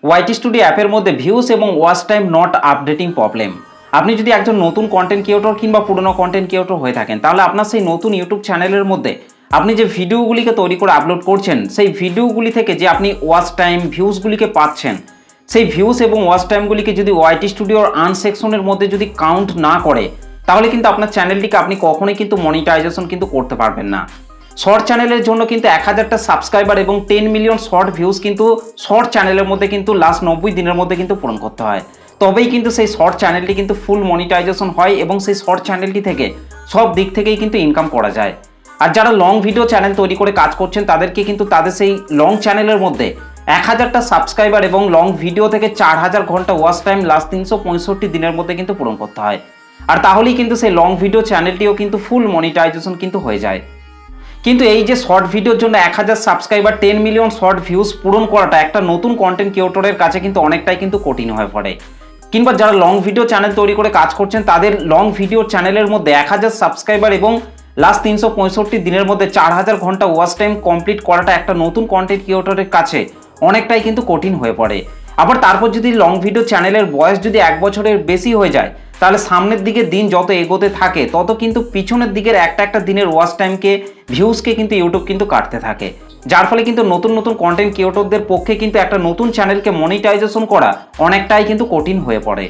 YT studio অ্যাপের মধ্যে views এবং watch time not updating problem. আপনি যদি একজন নতুন কন্টেন্ট ক্রিয়েটর কিংবা পুরনো কন্টেন্ট ক্রিয়েটর হয়ে থাকেন, তাহলে আপনার সেই নতুন ইউটিউব চ্যানেলের মধ্যে আপনি যে ভিডিওগুলিকে তৈরি করে আপলোড করছেন, সেই ভিডিওগুলি থেকে যে আপনি ওয়াচ টাইম ভিউজগুলিকে পাচ্ছেন, সেই ভিউজ এবং ওয়াচ টাইমগুলিকে যদি ওয়াইটি স্টুডিওর আর্ন সেকশনের মধ্যে যদি কাউন্ট না করে, তাহলে কিন্তু আপনার চ্যানেলটিকে আপনি কখনোই কিন্তু মনিটাইজেশন কিন্তু করতে পারবেন না। শর্ট চ্যানেলের জন্য কিন্তু 1000টা সাবস্ক্রাইবার এবং 10 মিলিয়ন শর্ট ভিউজ কিন্তু শর্ট চ্যানেলের মধ্যে কিন্তু লাস্ট 90 দিনের মধ্যে কিন্তু পূরণ করতে হয়। তবেই কিন্তু সেই শর্ট চ্যানেলটি কিন্তু ফুল মনিটাইজেশন হয় এবং সেই শর্ট চ্যানেলটি থেকে সব দিক থেকেই কিন্তু ইনকাম করা যায়। আর যারা লং ভিডিও চ্যানেল তৈরি করে কাজ করছেন, তাদেরকে কিন্তু তাদের সেই লং চ্যানেলের মধ্যে 1000টা সাবস্ক্রাইবার এবং লং ভিডিও থেকে 4000 ঘন্টা ওয়াচ টাইম লাস্ট 365 দিনের মধ্যে কিন্তু পূরণ করতে হয়। আর তাহলেই কিন্তু সেই লং ভিডিও চ্যানেলটিও কিন্তু ফুল মনিটাইজেশন কিন্তু হয়ে যায়। কিন্তু এই যে শর্ট ভিডিওর জন্য 1000 সাবস্ক্রাইবার 10 মিলিয়ন শর্ট ভিউজ পূরণ করাটা একটা নতুন কন্টেন্ট ক্রিয়েটরের কাছে কিন্তু অনেকটাই কিন্তু কঠিন হয়ে পড়ে। কিংবা যারা লং ভিডিও চ্যানেল তৈরি করে কাজ করছেন, তাদের লং ভিডিও চ্যানেলের মধ্যে 1000 সাবস্ক্রাইবার এবং লাস্ট 365 দিনের মধ্যে 4000 ঘন্টা ওয়াচ টাইম কমপ্লিট করাটা একটা নতুন কন্টেন্ট ক্রিয়েটরের কাছে অনেকটাই কিন্তু কঠিন হয়ে পড়ে। আবার তারপর যদি লং ভিডিও চ্যানেলের বয়স যদি 1 বছরের বেশি হয়ে যায়, তাহলে সামনের দিকে দিন যত এগোতে থাকে তত কিন্তু পিছনের দিকের একটা দিনের ওয়াচ টাইমকে ভিউজকে কিন্তু ইউটিউব কিন্তু কাটতে থাকে, যার ফলে কিন্তু নতুন নতুন কন্টেন্ট ক্রিয়েটরদের পক্ষে কিন্তু একটা নতুন চ্যানেলকে মনিটাইজেশন করা অনেকটাই কিন্তু কঠিন হয়ে পড়ে।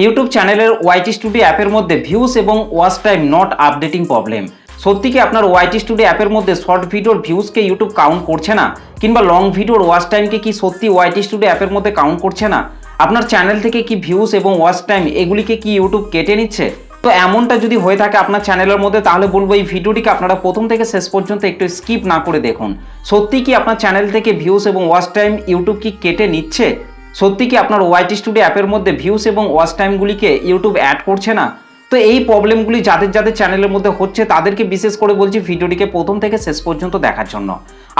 ইউটিউব চ্যানেলের ওয়াইটি স্টুডিও অ্যাপের মধ্যে ভিউজ এবং watch time not updating problem. সত্যি কি আপনার ওয়াইটি স্টুডিও অ্যাপের মধ্যে শর্ট ভিডিওর ভিউজকে ইউটিউব কাউন্ট করছে না? কিংবা লং ভিডিওর ওয়াচ টাইমকে কি সত্যি ওয়াইটি স্টুডিও অ্যাপের মধ্যে কাউন্ট করছে না? আপনার চ্যানেল থেকে কি ভিউজ এবং ওয়াচ টাইম এগুলিকে কি ইউটিউব কেটে নিচ্ছে? তো এমনটা যদি হয়ে থাকে আপনার চ্যানেলের মধ্যে, তাহলে বলবো এই ভিডিওটিকে আপনারা প্রথম থেকে শেষ পর্যন্ত একটু স্কিপ না করে দেখুন। সত্যি কি আপনার চ্যানেল থেকে ভিউজ এবং ওয়াচ টাইম ইউটিউব কি কেটে নিচ্ছে? সত্যি কি আপনার ওয়াইটি স্টুডিও অ্যাপের মধ্যে ভিউজ এবং ওয়াচ টাইমগুলিকে ইউটিউব অ্যাড করছে না? তো এই প্রবলেমগুলি যাদের যাদের চ্যানেলের মধ্যে হচ্ছে, তাদেরকে বিশেষ করে বলছি ভিডিওটিকে প্রথম থেকে শেষ পর্যন্ত দেখার জন্য।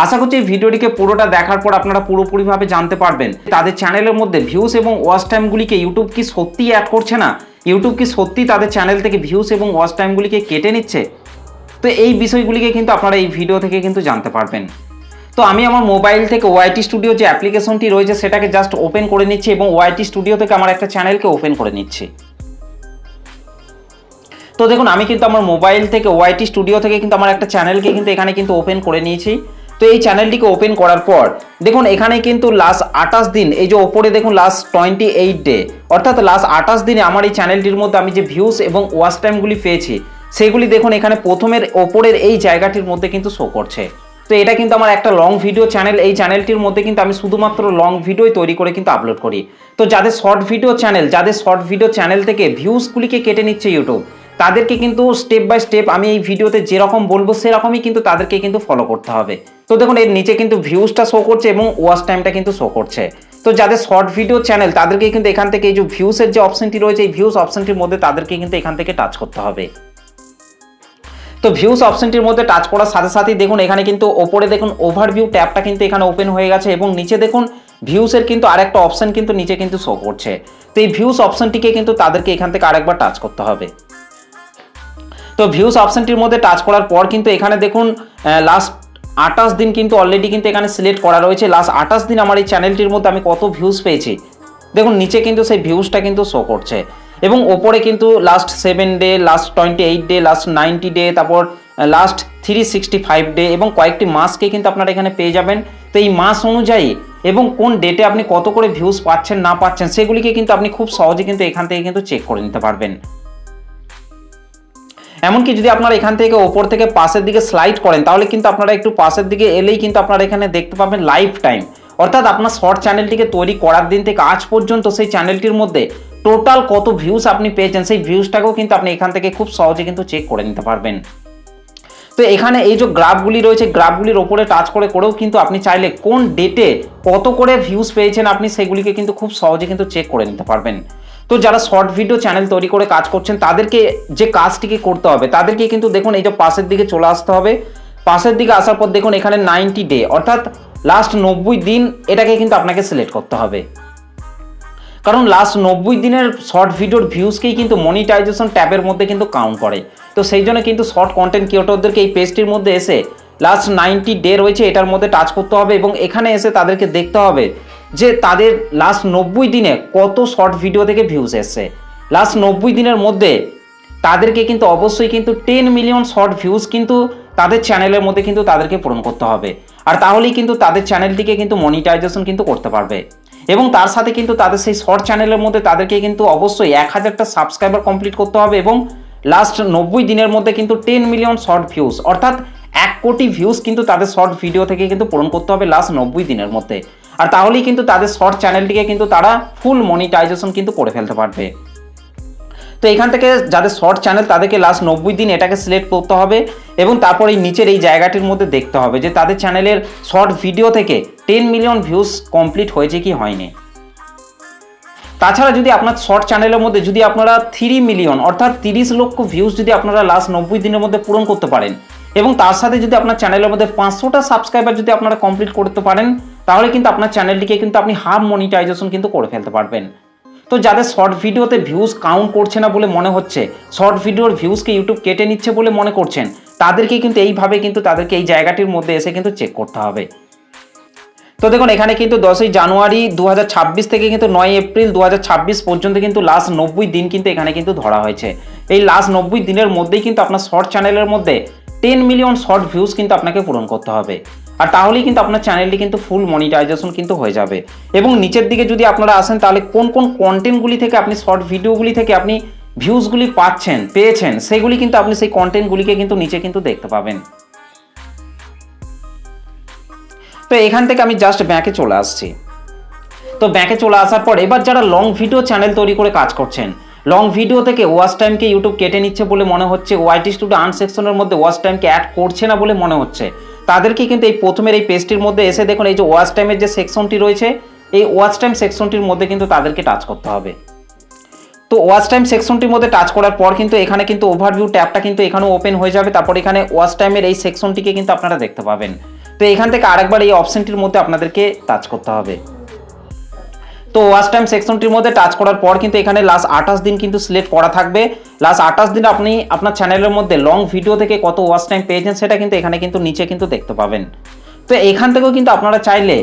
আশা করছি এই ভিডিওটিকে পুরোটা দেখার পর আপনারা পুরোপুরিভাবে জানতে পারবেন তাদের চ্যানেলের মধ্যে ভিউজ এবং ওয়াচ টাইমগুলিকে ইউটিউব কি সত্যিই অ্যাড করছে না, ইউটিউব কি সত্যি তাদের চ্যানেল থেকে ভিউজ এবং ওয়াচ টাইমগুলিকে কেটে নিচ্ছে। তো এই বিষয়গুলিকে কিন্তু আপনারা এই ভিডিও থেকে কিন্তু জানতে পারবেন। তো আমি আমার মোবাইল থেকে ওয়াইটি স্টুডিও যে অ্যাপ্লিকেশনটি রয়েছে সেটাকে জাস্ট ওপেন করে নিচ্ছি এবং ওয়াইটি স্টুডিও থেকে আমার একটা চ্যানেলকে ওপেন করে নিচ্ছি। তো দেখুন, আমি কিন্তু আমার মোবাইল থেকে ওয়াইটি স্টুডিও থেকে কিন্তু আমার একটা চ্যানেলকে কিন্তু এখানে কিন্তু ওপেন করে নিয়েছি। তো এই চ্যানেলটিকে ওপেন করার পর দেখুন এখানে কিন্তু লাস্ট 28 দিন, এই যে ওপরে দেখুন লাস্ট 28 ডে, অর্থাৎ লাস্ট 28 দিনে আমার এই চ্যানেলটির মধ্যে আমি যে ভিউজ এবং ওয়াচ টাইমগুলি পেয়েছি সেগুলি দেখুন এখানে প্রথমের ওপরের এই জায়গাটির মধ্যে কিন্তু শো করছে। তো এটা কিন্তু আমার একটা লং ভিডিও চ্যানেল। এই চ্যানেলটির মধ্যে কিন্তু আমি শুধুমাত্র লং ভিডিও তৈরি করে কিন্তু আপলোড করি। তো যাদের শর্ট ভিডিও চ্যানেল থেকে ভিউজগুলিকে কেটে নিচ্ছে ইউটিউব, তাদেরকে কিন্তু স্টেপ বাই স্টেপ আমি এই ভিডিওতে যেরকম বলবো সেরকমই কিন্তু তাদেরকে কিন্তু ফলো করতে হবে। তো দেখুন এর নিচে কিন্তু ভিউজটা শো করছে এবং ওয়াচ টাইমটা কিন্তু শো করছে। তো যাদের শর্ট ভিডিও চ্যানেল, তাদেরকে কিন্তু এখান থেকে এই যে ভিউসের যে অপশনটি রয়েছে, এই ভিউজ অপশনটির মধ্যে তাদেরকে কিন্তু এখান থেকে টাচ করতে হবে। তো ভিউজ অপশনটির মধ্যে টাচ করার সাথে সাথেই দেখুন এখানে কিন্তু ওপরে দেখুন ওভারভিউ ট্যাবটা কিন্তু এখানে ওপেন হয়ে গেছে এবং নিচে দেখুন ভিউসের কিন্তু আরেকটা অপশন কিন্তু নিচে কিন্তু শো করছে। তো এই ভিউজ অপশনটিকে কিন্তু তাদেরকে এখান থেকে আরেকবার টাচ করতে হবে। তো ভিউজ অপশনটির মধ্যে টাচ করার পর কিন্তু এখানে দেখুন লাস্ট 28 দিন কিন্তু অলরেডি কিন্তু এখানে সিলেক্ট করা রয়েছে। লাস্ট 28 দিন আমার এই চ্যানেলটির মধ্যে আমি কত ভিউজ পেয়েছি দেখুন নিচে কিন্তু সেই ভিউজটা কিন্তু শো করছে এবং ওপরে কিন্তু last 7 day, last 28 day, last 90 day, তারপর লাস্ট 365 ডে এবং কয়েকটি মাসকে কিন্তু আপনারা এখানে পেয়ে যাবেন। তো এই মাস অনুযায়ী এবং কোন ডেটে আপনি কত করে ভিউজ পাচ্ছেন না পাচ্ছেন সেগুলিকে কিন্তু আপনি খুব সহজে কিন্তু এখান থেকে কিন্তু চেক করে নিতে পারবেন। এমনকি যদি আপনারা এখান থেকে ওপর থেকে পাশের দিকে স্লাইড করেন, তাহলে কিন্তু আপনারা একটু পাশের দিকে এলেই কিন্তু আপনারা এখানে দেখতে পাবেন লাইফ টাইম, অর্থাৎ আপনার শর্ট চ্যানেলটিকে তৈরি করার দিন থেকে আজ পর্যন্ত সেই চ্যানেলটির মধ্যে টোটাল কত ভিউজ আপনি পেয়েছেন সেই ভিউজটাকেও কিন্তু আপনি এখান থেকে খুব সহজে কিন্তু চেক করে নিতে পারবেন। তো এখানে এই যে গ্রাফগুলি রয়েছে, গ্রাফগুলির ওপরে টাচ করেও কিন্তু আপনি চাইলে কোন ডেটে কত করে ভিউজ পেয়েছেন আপনি সেগুলিকে কিন্তু খুব সহজে কিন্তু চেক করে নিতে পারবেন। তো যারা শর্ট ভিডিও চ্যানেল তৈরি করে কাজ করছেন, তাদেরকে যে কাজটিকে করতে হবে, তাদেরকে কিন্তু দেখুন এই যে পাশের দিকে চলে আসতে হবে। পাশের দিকে আসার পর দেখুন এখানে 90 ডে, অর্থাৎ লাস্ট 90 দিন, এটাকে কিন্তু আপনাকে সিলেক্ট করতে হবে। কারণ লাস্ট 90 দিনের শর্ট ভিডিওর ভিউজকেই কিন্তু মনিটাইজেশন ট্যাবের মধ্যে কিন্তু কাউন্ট করে। তো সেই জন্য কিন্তু শর্ট কন্টেন্ট ক্রিয়েটরদেরকে এই পেজটির মধ্যে এসে লাস্ট 90 ডে রয়েছে এটার মধ্যে টাচ করতে হবে এবং এখানে এসে তাদেরকে দেখতে হবে যে তাদের লাস্ট 90 দিনে কত শর্ট ভিডিও থেকে ভিউজ এসছে। লাস্ট 90 দিনের মধ্যে তাদেরকে কিন্তু অবশ্যই কিন্তু 10 মিলিয়ন শর্ট ভিউজ কিন্তু তাদের চ্যানেলের মধ্যে কিন্তু তাদেরকে পূরণ করতে হবে। আর তাহলেই কিন্তু তাদের চ্যানেলটিকে কিন্তু মনিটাইজেশন কিন্তু করতে পারবে। এবং তার সাথে কিন্তু তাদের সেই শর্ট চ্যানেলের মধ্যে তাদেরকে কিন্তু অবশ্যই 1000টা সাবস্ক্রাইবার কমপ্লিট করতে হবে এবং লাস্ট 90 দিনের মধ্যে কিন্তু 10 মিলিয়ন শর্ট ভিউজ অর্থাৎ 1 কোটি ভিউজ কিন্তু তাদের শর্ট ভিডিও থেকে কিন্তু পূরণ করতে হবে লাস্ট 90 দিনের মধ্যে। আর তাহলেই কিন্তু তাদের শর্ট চ্যানেলটিকে কিন্তু তারা ফুল মনিটাইজেশন কিন্তু করে ফেলতে পারবে। তো এখান থেকে যাদের শর্ট চ্যানেল তাদেরকে লাস্ট 90 দিন এটাকে সিলেক্ট করতে হবে এবং তারপর এই নিচের এই জায়গাটির মধ্যে দেখতে হবে যে তাদের চ্যানেলের শর্ট ভিডিও থেকে 10 মিলিয়ন ভিউজ কমপ্লিট হয়েছে কি হয়নি। তাছাড়া যদি আপনার শর্ট চ্যানেলের মধ্যে যদি আপনারা 3 মিলিয়ন অর্থাৎ 30 লক্ষ ভিউজ যদি আপনারা লাস্ট 90 দিনের মধ্যে পূরণ করতে পারেন এবং তার সাথে যদি আপনার চ্যানেলের মধ্যে 500টা সাবস্ক্রাইবার যদি আপনারা কমপ্লিট করতে পারেন তাহলে কিন্তু আপনার চ্যানেলটিকে কিন্তু আপনি হাফ মনিটাইজেশন কিন্তু করে ফেলতে পারবেন। তো যাদের শর্ট ভিডিওতে ভিউজ কাউন্ট করছে না বলে মনে হচ্ছে, শর্ট ভিডিওর ভিউজকে ইউটিউব কেটে নিচ্ছে বলে মনে করছেন, তাদেরকে কিন্তু এইভাবে কিন্তু তাদেরকে এই জায়গাটির মধ্যে এসে কিন্তু চেক করতে হবে। তো দেখুন এখানে কিন্তু 10ই জানুয়ারি 2026 থেকে কিন্তু 9 এপ্রিল 2026 পর্যন্ত কিন্তু লাস্ট 90 দিন কিন্তু এখানে কিন্তু ধরা হয়েছে। এই লাস্ট 90 দিনের মধ্যেই কিন্তু আপনার শর্ট চ্যানেলের মধ্যে 10 মিলিয়ন শর্ট ভিউজ কিন্তু আপনাকে পূরণ করতে হবে। আর তাহলেই কিন্তু আপনার চ্যানেলটি কিন্তু ফুল মনিটাইজেশন কিন্তু হয়ে যাবে। এবং নিচের দিকে যদি আপনারা আসেন তাহলে কোন কোন কন্টেন্টগুলি থেকে আপনি শর্ট ভিডিওগুলি থেকে আপনি ভিউজগুলি পেয়েছেন সেগুলি কিন্তু আপনি সেই কন্টেন্টগুলিকে কিন্তু নিচে কিন্তু দেখতে পাবেন। তো এখান থেকে আমি জাস্ট ব্যাকে চলে আসছি। তো ব্যাকে চলে আসার পর এবার যারা লং ভিডিও চ্যানেল তৈরি করে কাজ করছেন, লং ভিডিও থেকে ওয়াচ টাইমকে ইউটিউব কেটে নিচ্ছে বলে মনে হচ্ছে, ওয়াইটি স্টুডিও আর্ন সেকশনের মধ্যে ওয়াচ টাইমকে অ্যাড করছে না বলে মনে হচ্ছে, তাদেরকে কিন্তু এই প্রথমের এই পেজটির মধ্যে এসে দেখুন এই যে ওয়াচ টাইমের যে সেকশনটি রয়েছে এই ওয়াচ টাইম সেকশনটির মধ্যে কিন্তু তাদেরকে টাচ করতে হবে। তো ওয়াচ টাইম সেকশনটির মধ্যে টাচ করার পর কিন্তু এখানে কিন্তু ওভারভিউ ট্যাবটা কিন্তু এখানেও ওপেন হয়ে যাবে। তারপর এখানে ওয়াচ টাইমের এই সেকশনটিকে কিন্তু আপনারা দেখতে পাবেন। তো এখান থেকে আরেকবার এই অপশনটির মধ্যে আপনাদেরকে টাচ করতে হবে। তো ওয়াচ টাইম সেকশনটির মধ্যে টাচ করার পর কিন্তু এখানে লাস্ট 28 দিন কিন্তু সিলেক্ট করা থাকবে। লাস্ট 28 দিন আপনি আপনার চ্যানেলের মধ্যে লং ভিডিও থেকে কত ওয়াচ টাইম পেয়েছেন সেটা কিন্তু এখানে কিন্তু নিচে কিন্তু দেখতে পাবেন। তো এখান থেকেও কিন্তু আপনারা চাইলে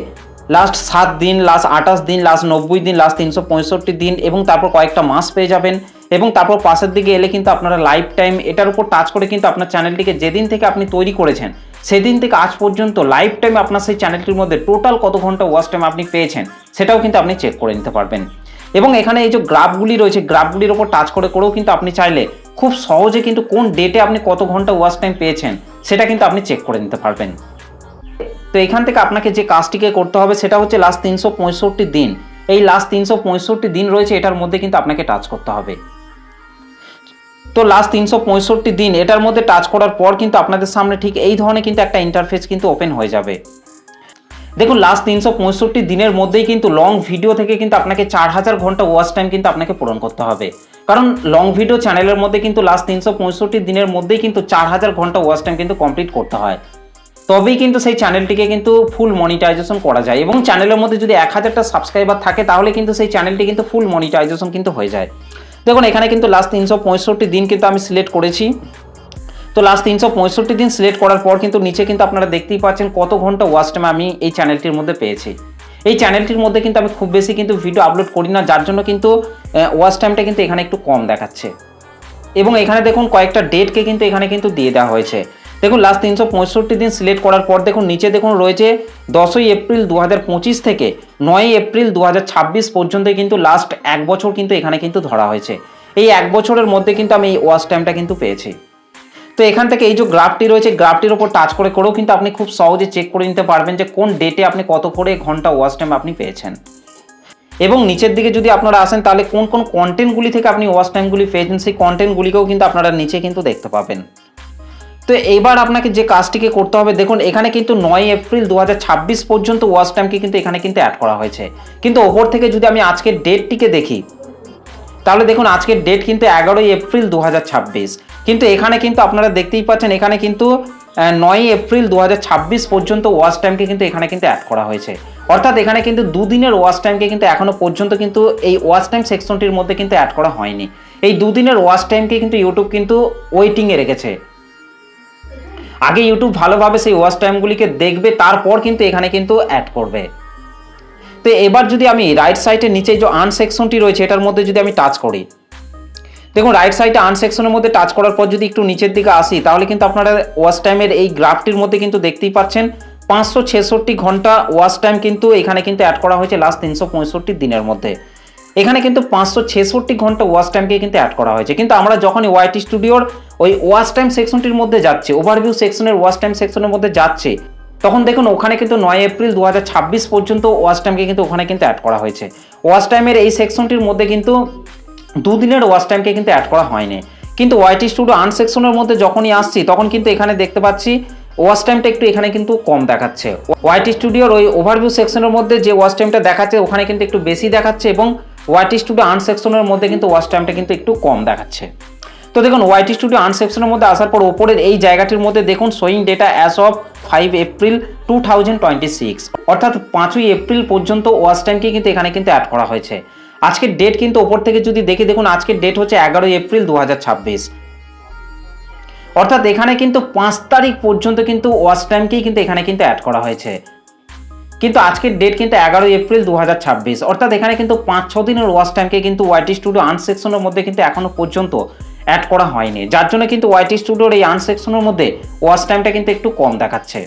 লাস্ট 7 দিন, লাস্ট 28 দিন, লাস্ট 90 দিন, লাস্ট 365 দিন এবং তারপর কয়েকটা মাস পেয়ে যাবেন। এবং তারপর পাশের দিকে এলে কিন্তু আপনারা লাইফ টাইম এটার উপর টাচ করে কিন্তু আপনার চ্যানেলটিকে যেদিন থেকে আপনি তৈরি করেছেন সেদিন থেকে আজ পর্যন্ত লাইফ টাইম আপনার সেই চ্যানেলটির মধ্যে টোটাল কত ঘন্টা ওয়াচ টাইম আপনি পেয়েছেন সেটাও কিন্তু আপনি চেক করে নিতে পারবেন। এবং এখানে এই যে গ্রাফগুলি রয়েছে গ্রাফগুলির ওপর টাচ করেও কিন্তু আপনি চাইলে খুব সহজে কিন্তু কোন ডেটে আপনি কত ঘন্টা ওয়াচ টাইম পেয়েছেন সেটা কিন্তু আপনি চেক করে নিতে পারবেন। তো এখান থেকে আপনাকে যে কাজটিকে করতে হবে সেটা হচ্ছে লাস্ট 365 দিন, এই লাস্ট 365 দিন রয়েছে এটার মধ্যে কিন্তু আপনাকে টাচ করতে হবে। তো লাস্ট 365 দিন এটার মধ্যে টাচ করার পর কিন্তু আপনাদের সামনে ঠিক এই ধরনের কিন্তু একটা ইন্টারফেস কিন্তু ওপেন হয়ে যাবে। দেখুন লাস্ট 365 দিনের মধ্যেই কিন্তু লং ভিডিও থেকে কিন্তু আপনাকে 4000 ঘন্টা ওয়াচ টাইম কিন্তু আপনাকে পূরণ করতে হবে। কারণ লং ভিডিও চ্যানেলের মধ্যে কিন্তু লাস্ট 365 দিনের মধ্যেই কিন্তু 4000 ঘন্টা ওয়াচ টাইম কিন্তু কমপ্লিট করতে হয়, তবেই কিন্তু সেই চ্যানেলটিকে কিন্তু ফুল মনিটাইজেশন করা যায়। এবং চ্যানেলের মধ্যে যদি 1000টা সাবস্ক্রাইবার থাকে তাহলে কিন্তু সেই চ্যানেলটি কিন্তু ফুল মনিটাইজেশন কিন্তু হয়ে যায়। দেখুন এখানে কিন্তু লাস্ট 365 দিন কিন্তু আমি সিলেক্ট করেছি। তো লাস্ট 365 দিন সিলেক্ট করার পর কিন্তু নিচে কিন্তু আপনারা দেখতেই পাচ্ছেন কত ঘন্টা ওয়াচ টাইম আমি এই চ্যানেলটির মধ্যে পেয়েছি। এই চ্যানেলটির মধ্যে কিন্তু আমি খুব বেশি কিন্তু ভিডিও আপলোড করি না, যার জন্য কিন্তু ওয়াচ টাইমটা কিন্তু এখানে একটু কম দেখাচ্ছে। এবং এখানে দেখুন কয়েকটা ডেটকে কিন্তু এখানে কিন্তু দিয়ে দেওয়া হয়েছে। দেখুন লাস্ট 365 দিন সিলেক্ট করার পর দেখুন নিচে দেখুন রয়েছে 10ই এপ্রিল 2025 থেকে 9ই এপ্রিল 2026 পর্যন্ত কিন্তু লাস্ট 1 বছর কিন্তু এখানে কিন্তু ধরা হয়েছে। এই 1 বছরের মধ্যে কিন্তু আমি এই ওয়াচ টাইমটা কিন্তু পেয়েছি। তো এখান থেকে এই যে গ্রাফটি রয়েছে গ্রাফটির উপর টাচ করেও কিন্তু আপনি খুব সহজে চেক করে নিতে পারবেন যে কোন ডেটে আপনি কত করে ঘন্টা ওয়াচ টাইম আপনি পেয়েছেন। এবং নিচের দিকে যদি আপনারা আসেন তাহলে কোন কোন কন্টেন্টগুলি থেকে আপনি ওয়াচ টাইমগুলি পেয়েছেন সেই কন্টেন্টগুলিকেও কিন্তু আপনারা নিচে কিন্তু দেখতে পাবেন। তো এইবার আপনাকে যে কাজটিকে করতে হবে দেখুন এখানে কিন্তু 9 এপ্রিল 2026 পর্যন্ত ওয়াচ টাইমকে কিন্তু এখানে কিন্তু অ্যাড করা হয়েছে। কিন্তু ওপর থেকে যদি আমি আজকের ডেটটিকে দেখি তাহলে দেখুন আজকের ডেট কিন্তু 11ই এপ্রিল 2026, কিন্তু এখানে কিন্তু আপনারা দেখতেই পাচ্ছেন এখানে কিন্তু 9 এপ্রিল 2026 পর্যন্ত ওয়াচ টাইমকে কিন্তু এখানে কিন্তু অ্যাড করা হয়েছে। অর্থাৎ এখানে কিন্তু দুদিনের ওয়াচ টাইমকে কিন্তু এখনো পর্যন্ত কিন্তু এই ওয়াচ টাইম সেকশনটির মধ্যে কিন্তু অ্যাড করা হয়নি। এই দুদিনের ওয়াচ টাইমকে কিন্তু ইউটিউব কিন্তু ওয়েটিংয়ে রেখেছে। আগে ইউটিউব ভালোভাবে সেই ওয়াচ টাইমগুলিকে দেখবে তারপর কিন্তু এখানে কিন্তু অ্যাড করবে। তো তো এবার যদি আমি রাইট সাইডের নিচে যে আর্ন সেকশনটি রয়েছে এটার মধ্যে যদি আমি টাচ করি, দেখুন রাইট সাইডে আর্ন সেকশনের মধ্যে টাচ করার পর যদি একটু নিচের দিকে আসি তাহলে কিন্তু আপনারা ওয়াচ টাইমের এই গ্রাফটির মধ্যে কিন্তু দেখতেই পাচ্ছেন 566 ঘন্টা ওয়াচ টাইম কিন্তু এখানে কিন্তু অ্যাড করা হয়েছে লাস্ট 365 দিনের মধ্যে। এখানে কিন্তু 566 ঘন্টা ওয়াচ টাইমকে কিন্তু অ্যাড করা হয়েছে। কিন্তু আমরা যখন ওয়াইটি স্টুডিওর ওই ওয়াচ টাইম সেকশনটির মধ্যে যাচ্ছে, ওভারভিউ সেকশনের ওয়াচ টাইম সেকশনের মধ্যে যাচ্ছে, তখন দেখুন ওখানে কিন্তু 9 এপ্রিল 2026 পর্যন্ত ওয়াচ টাইমকে কিন্তু ওখানে কিন্তু অ্যাড করা হয়েছে। ওয়াচ টাইমের এই সেকশনটির মধ্যে কিন্তু দুদিনের ওয়াচ টাইমকে কিন্তু অ্যাড করা হয়নি। কিন্তু ওয়াইটি স্টুডিও আর্ন সেকশনের মধ্যে যখনই আসছি তখন কিন্তু এখানে দেখতে পাচ্ছি ওয়াচ টাইমটা একটু এখানে কিন্তু কম দেখাচ্ছে। ওয়াইটি স্টুডিওর ওই ওভারভিউ সেকশনের মধ্যে যে ওয়াচ টাইমটা দেখাচ্ছে ওখানে কিন্তু একটু বেশি দেখাচ্ছে এবং ওয়াইটি স্টুডিও আর্ন সেকশনের মধ্যে কিন্তু ওয়াচ টাইমটা কিন্তু একটু কম দেখাচ্ছে। তো দেখুন ওয়াইটি স্টুডিও আর্ন সেকশনের মধ্যে আসার পর ওপরের এই জায়গাটির মধ্যে দেখুন showing data as of 5 April 2026, অর্থাৎ 5ই এপ্রিল পর্যন্ত ওয়াচ টাইমকে কিন্তু এখানে কিন্তু অ্যাড করা হয়েছে। আজকের ডেট কিন্তু ওপর থেকে যদি দেখি দেখুন আজকের ডেট হচ্ছে 11 এপ্রিল 2026, অর্থাৎ এখানে কিন্তু 5 তারিখ পর্যন্ত কিন্তু ওয়াচ টাইমকেই কিন্তু এখানে কিন্তু অ্যাড করা হয়েছে। কিন্তু আজকের ডেট কিন্তু 11 এপ্রিল 2026, অর্থাৎ এখানে কিন্তু 5-6 দিনের ওয়াচ টাইমকে কিন্তু ওয়াইটি স্টুডিও আর্ন সেকশনের মধ্যে কিন্তু এখনো পর্যন্ত অ্যাড করা হয়নি, যার জন্য কিন্তু ওয়াইটি স্টুডিওর এই আর্ন সেকশনের মধ্যে ওয়াচ টাইমটা কিন্তু একটু কম দেখাচ্ছে।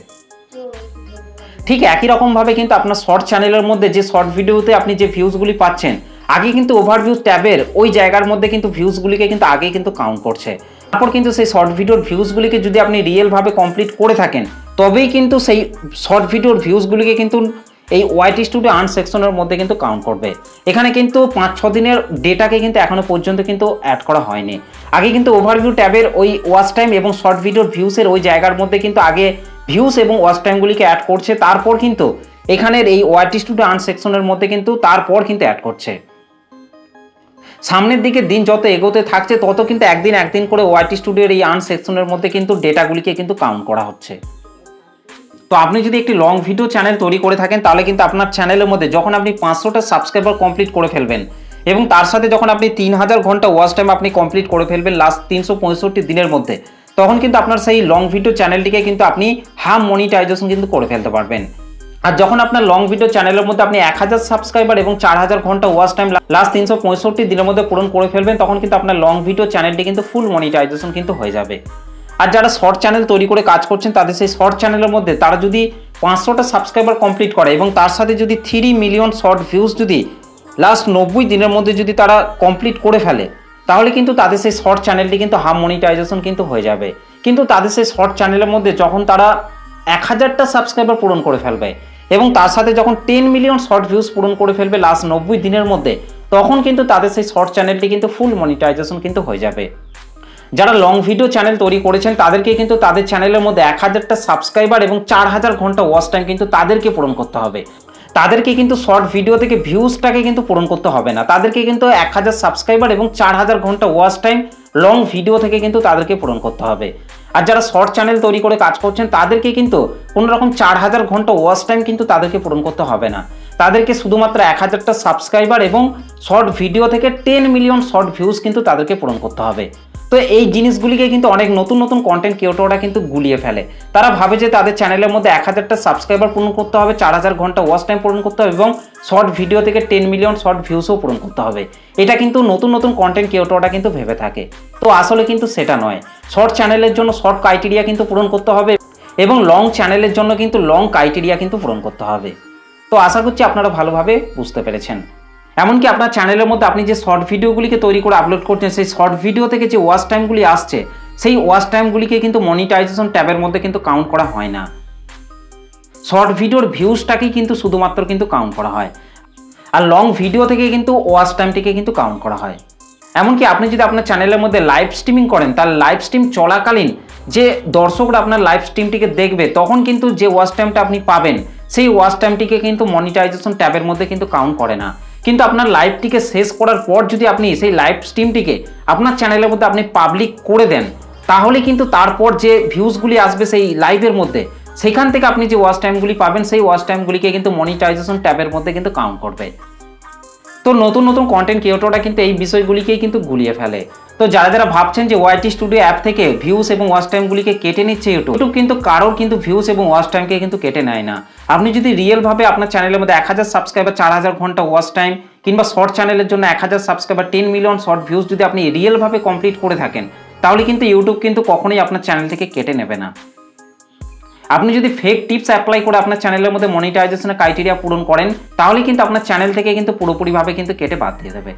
ঠিক একই রকমভাবে কিন্তু আপনার শর্ট চ্যানেলের মধ্যে যে শর্ট ভিডিওতে আপনি যে ভিউজগুলি পাচ্ছেন, আগে কিন্তু ওভারভিউ ট্যাবের ওই জায়গার মধ্যে কিন্তু ভিউজগুলিকে কিন্তু আগে কিন্তু কাউন্ট করছে। তারপর কিন্তু সেই শর্ট ভিডিওর ভিউজগুলিকে যদি আপনি রিয়েলভাবে কমপ্লিট করে থাকেন তবেই কিন্তু সেই শর্ট ভিডিওর ভিউজগুলিকে কিন্তু এই ওয়াইটি স্টুডিও আর্ন সেকশনের মধ্যে কিন্তু কাউন্ট করবে। এখানে কিন্তু 5-6 দিনের ডেটাকে কিন্তু এখনো পর্যন্ত কিন্তু অ্যাড করা হয়নি। আগে কিন্তু ওভারভিউ ট্যাবের ওই ওয়াচ টাইম এবং শর্ট ভিডিওর ভিউসের ওই জায়গার মধ্যে কিন্তু আগে ভিউস এবং ওয়াচ টাইমগুলিকে অ্যাড করছে, তারপর কিন্তু এখানের এই ওয়াইটি স্টুডিও আর্ন সেকশনের মধ্যে কিন্তু তারপর কিন্তু অ্যাড করছে। সামনের দিকে দিন যত এগোতে থাকছে তত কিন্তু একদিন করে ওয়াইটি স্টুডিওর এই আর্ন সেকশনের মধ্যে কিন্তু ডেটাগুলিকে কিন্তু কাউন্ট করা হচ্ছে। তো আপনি যদি একটি লং ভিডিও চ্যানেল তৈরি করে থাকেন তাহলে কিন্তু আপনার চ্যানেলের মধ্যে যখন আপনি 500টা সাবস্ক্রাইবার কমপ্লিট করে ফেলবেন এবং তার সাথে যখন আপনি 3000 ঘন্টা ওয়াচ টাইম আপনি কমপ্লিট করে ফেলবেন লাস্ট 365 দিনের মধ্যে, তখন কিন্তু আপনার সেই লং ভিডিও চ্যানেলটিকে কিন্তু আপনি হাফ মনিটাইজেশন কিন্তু করে ফেলতে পারবেন। আর যখন আপনার লং ভিডিও চ্যানেলের মধ্যে আপনি 1000 সাবস্ক্রাইবার এবং 4000 ঘন্টা ওয়াচ টাইম লাস্ট 365 দিনের মধ্যে পূরণ করে ফেলবেন, তখন কিন্তু আপনার লং ভিডিও চ্যানেলটি কিন্তু ফুল মনিটাইজেশন কিন্তু হয়ে যাবে। আর যারা শর্ট চ্যানেল তৈরি করে কাজ করছেন তাদের সেই শর্ট চ্যানেলের মধ্যে তারা যদি 500টা সাবস্ক্রাইবার কমপ্লিট করে এবং তার সাথে যদি 3 মিলিয়ন শর্ট ভিউজ যদি লাস্ট 90 দিনের মধ্যে যদি তারা কমপ্লিট করে ফেলে, তাহলে কিন্তু তাদের সেই শর্ট চ্যানেলটি কিন্তু হাফ মনিটাইজেশন কিন্তু হয়ে যাবে। কিন্তু তাদের সেই শর্ট চ্যানেলের মধ্যে যখন তারা 1000টা সাবস্ক্রাইবার পূরণ করে ফেলবে এবং তার সাথে যখন 10 মিলিয়ন শর্ট ভিউজ পূরণ করে ফেলবে লাস্ট 90 দিনের মধ্যে, তখন কিন্তু তাদের সেই শর্ট চ্যানেলটি কিন্তু ফুল মনিটাইজেশন কিন্তু হয়ে যাবে। যারা লং ভিডিও চ্যানেল তৈরি করেছেন তাদেরকে কিন্তু তাদের চ্যানেলের মধ্যে 1000টা সাবস্ক্রাইবার এবং 4000 ঘন্টা ওয়াচ টাইম কিন্তু তাদেরকে পূরণ করতে হবে। তাদেরকে কিন্তু শর্ট ভিডিও থেকে ভিউজটাকে কিন্তু পূরণ করতে হবে না, তাদেরকে কিন্তু 1000 সাবস্ক্রাইবার এবং 4000 ঘন্টা ওয়াচ টাইম লং ভিডিও থেকে কিন্তু তাদেরকে পূরণ করতে হবে। আর যারা শর্ট চ্যানেল তৈরি করে কাজ করছেন তাদেরকে কিন্তু কোনো রকম 4000 ঘন্টা ওয়াচ টাইম কিন্তু তাদেরকে পূরণ করতে হবে না, তাদেরকে শুধুমাত্র 1000টা সাবস্ক্রাইবার এবং শর্ট ভিডিও থেকে 10 মিলিয়ন শর্ট ভিউজ কিন্তু তাদেরকে পূরণ করতে হবে। তো এই জিনিসগুলিকে কিন্তু অনেক নতুন কন্টেন্ট ক্রিয়েটররা কিন্তু গুলিয়ে ফেলে। তারা ভাবে যে তাদের চ্যানেলের মধ্যে 1000টা সাবস্ক্রাইবার পূরণ করতে হবে, 4000 ঘন্টা ওয়াচ টাইম পূরণ করতে হবে এবং শর্ট ভিডিও থেকে 10 মিলিয়ন শর্ট ভিউসও পূরণ করতে হবে। এটা কিন্তু নতুন কন্টেন্ট ক্রিয়েটররা কিন্তু ভেবে থাকে। তো আসলে কিন্তু সেটা নয়। শর্ট চ্যানেলের জন্য শর্ট ক্রাইটেরিয়া কিন্তু পূরণ করতে হবে এবং লং চ্যানেলের জন্য কিন্তু লং ক্রাইটেরিয়া কিন্তু পূরণ করতে হবে। তো আশা করছি আপনারা ভালোভাবে বুঝতে পেরেছেন। এমনকি আপনার চ্যানেলের মধ্যে আপনি যে শর্ট ভিডিওগুলিকে তৈরি করে আপলোড করছেন, সেই শর্ট ভিডিও থেকে যে ওয়াচ টাইমগুলি আসছে সেই ওয়াচ টাইমগুলিকে কিন্তু মনিটাইজেশন ট্যাবের মধ্যে কিন্তু কাউন্ট করা হয় না। শর্ট ভিডিওর ভিউজটাকেই কিন্তু শুধুমাত্র কিন্তু কাউন্ট করা হয়, আর লং ভিডিও থেকে কিন্তু ওয়াচ টাইমটিকে কিন্তু কাউন্ট করা হয়। এমনকি আপনি যদি আপনার চ্যানেলের মধ্যে লাইভ স্ট্রিমিং করেন, তার লাইভ স্ট্রিম চলাকালীন যে দর্শকরা আপনার লাইভ স্ট্রিমটিকে দেখবে তখন কিন্তু যে ওয়াচ টাইমটা আপনি পাবেন সেই ওয়াচ টাইমটিকে কিন্তু মনিটাইজেশন ট্যাবের মধ্যে কিন্তু কাউন্ট করে না। কিন্তু আপনার লাইভটিকে শেষ করার পর যদি আপনি সেই লাইভ স্ট্রিমটিকে আপনার চ্যানেলের মধ্যে আপনি পাবলিক করে দেন, তাহলে কিন্তু তারপর যে ভিউজগুলি আসবে সেই লাইভের মধ্যে, সেখান থেকে আপনি যে ওয়াচ টাইমগুলি পাবেন সেই ওয়াচ টাইমগুলিকে কিন্তু মনিটাইজেশন ট্যাবের মধ্যে কিন্তু কাউন্ট করবে। তো নতুন কন্টেন্ট ক্রিয়েটররা কিন্তু এই বিষয়গুলিকেই কিন্তু গুলিয়ে ফেলে। তো যারা যারা ভাবছেন যে ওয়াইটি স্টুডিও অ্যাপ থেকে ভিউস এবং ওয়াচ টাইমগুলিকে কেটে নিচ্ছে ইউটিউব কিন্তু কারোর কিন্তু ভিউস এবং ওয়াচ টাইমকে কিন্তু কেটে নেয় না। আপনি যদি রিয়েলভাবে আপনার চ্যানেলের মধ্যে 1000 সাবস্ক্রাইবার 4000 ঘন্টা ওয়াচ টাইম কিংবা শর্ট চ্যানেলের জন্য 1000 সাবস্ক্রাইবার 10 মিলিয়ন শর্ট ভিউজ যদি আপনি রিয়েলভাবে কমপ্লিট করে থাকেন, তাহলে কিন্তু ইউটিউব কিন্তু কখনোই আপনার চ্যানেল থেকে কেটে নেবে না। আপনি যদি ফেক টিপস অ্যাপ্লাই করে আপনার চ্যানেলের মধ্যে মনিটাইজেশনের ক্রাইটেরিয়া পূরণ করেন, তাহলে কিন্তু আপনার চ্যানেল থেকে কিন্তু পুরোপুরিভাবে কিন্তু কেটে বাদ দিয়ে দেবে।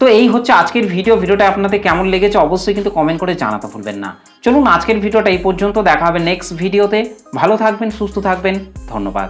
তো এই হচ্ছে আজকের ভিডিওটা আপনাদের কেমন লেগেছে অবশ্যই কিন্তু কমেন্ট করে জানাতে ভুলবেন না। চলুন আজকের ভিডিওটা এই পর্যন্ত, দেখা হবে নেক্সট ভিডিওতে। ভালো থাকবেন, সুস্থ থাকবেন, ধন্যবাদ।